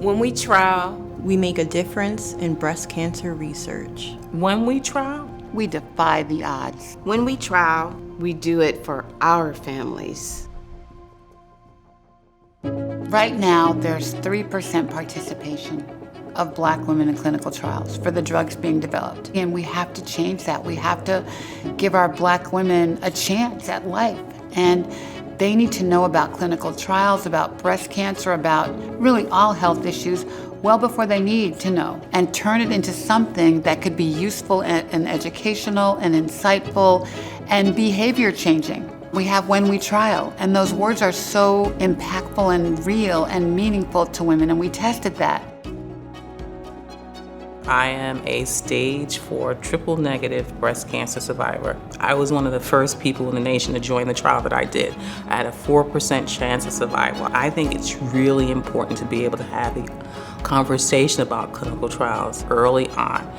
When we trial, we make a difference in breast cancer research. when we trial, We defy the odds. When we trial, we do it for our families. Right now, there's 3% participation of Black women in clinical trials for the drugs being developed. And we have to change that. We have to give our Black women a chance at life. And they need to know about clinical trials, about breast cancer, about really all health issues well before they need to know, and turn it into something that could be useful and educational and insightful and behavior changing. We have When We Trial, and those words are so impactful and real and meaningful to women, and we tested that. I am a stage 4 triple negative breast cancer survivor. I was one of the first people in the nation to join the trial that I did. I had a 4% chance of survival. I think it's really important to be able to have a conversation about clinical trials early on.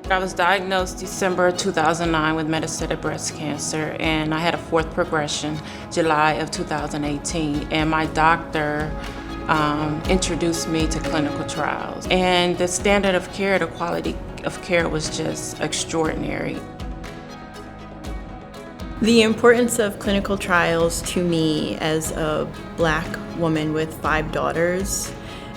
I was diagnosed December 2009 with metastatic breast cancer, and I had a 4th progression, July of 2018, and my doctor introduced me to clinical trials. And the standard of care, the quality of care was just extraordinary. The importance of clinical trials to me as a Black woman with 5 daughters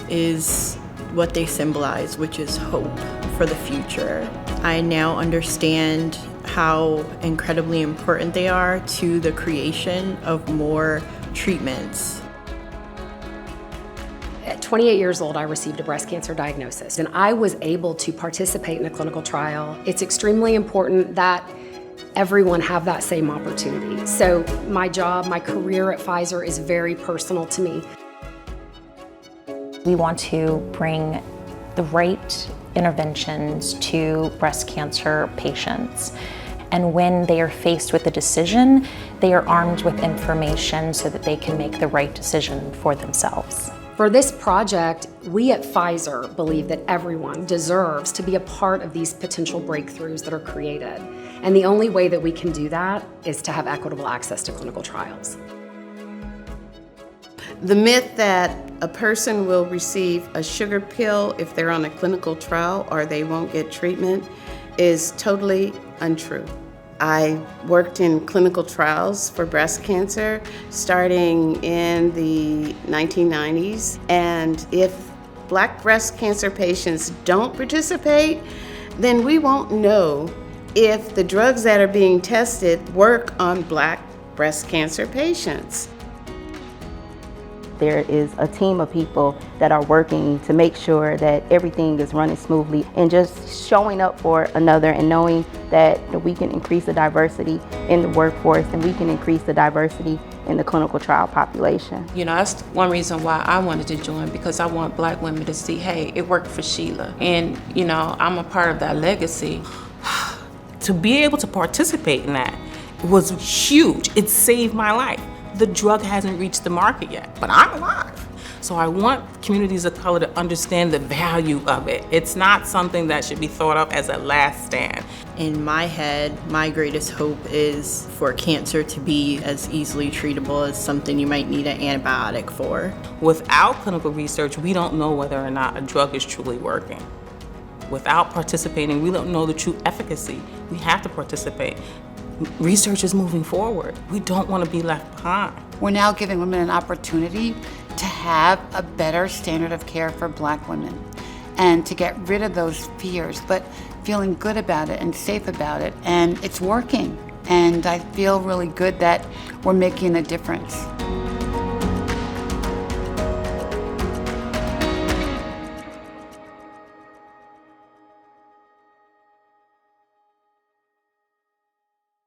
is what they symbolize, which is hope for the future. I now understand how incredibly important they are to the creation of more treatments. At 28 years old, I received a breast cancer diagnosis, and I was able to participate in a clinical trial. It's extremely important that everyone have that same opportunity. So my job, my career at Pfizer is very personal to me. We want to bring the right interventions to breast cancer patients. And when they are faced with a decision, they are armed with information so that they can make the right decision for themselves. For this project, we at Pfizer believe that everyone deserves to be a part of these potential breakthroughs that are created. And the only way that we can do that is to have equitable access to clinical trials. The myth that a person will receive a sugar pill if they're on a clinical trial or they won't get treatment is totally untrue. I worked in clinical trials for breast cancer starting in the 1990s, and if Black breast cancer patients don't participate, then we won't know if the drugs that are being tested work on Black breast cancer patients. There is a team of people that are working to make sure that everything is running smoothly, and just showing up for another and knowing that we can increase the diversity in the workforce and we can increase the diversity in the clinical trial population. You know, that's one reason why I wanted to join, because I want Black women to see, hey, it worked for Sheila. And, you know, I'm a part of that legacy. To be able to participate in that was huge. It saved my life. The drug hasn't reached the market yet, but I'm alive. So I want communities of color to understand the value of it. It's not something that should be thought of as a last stand. In my head, my greatest hope is for cancer to be as easily treatable as something you might need an antibiotic for. Without clinical research, we don't know whether or not a drug is truly working. Without participating, we don't know the true efficacy. We have to participate. Research is moving forward. We don't want to be left behind. We're now giving women an opportunity to have a better standard of care for Black women and to get rid of those fears, but feeling good about it and safe about it. And it's working. And I feel really good that we're making a difference.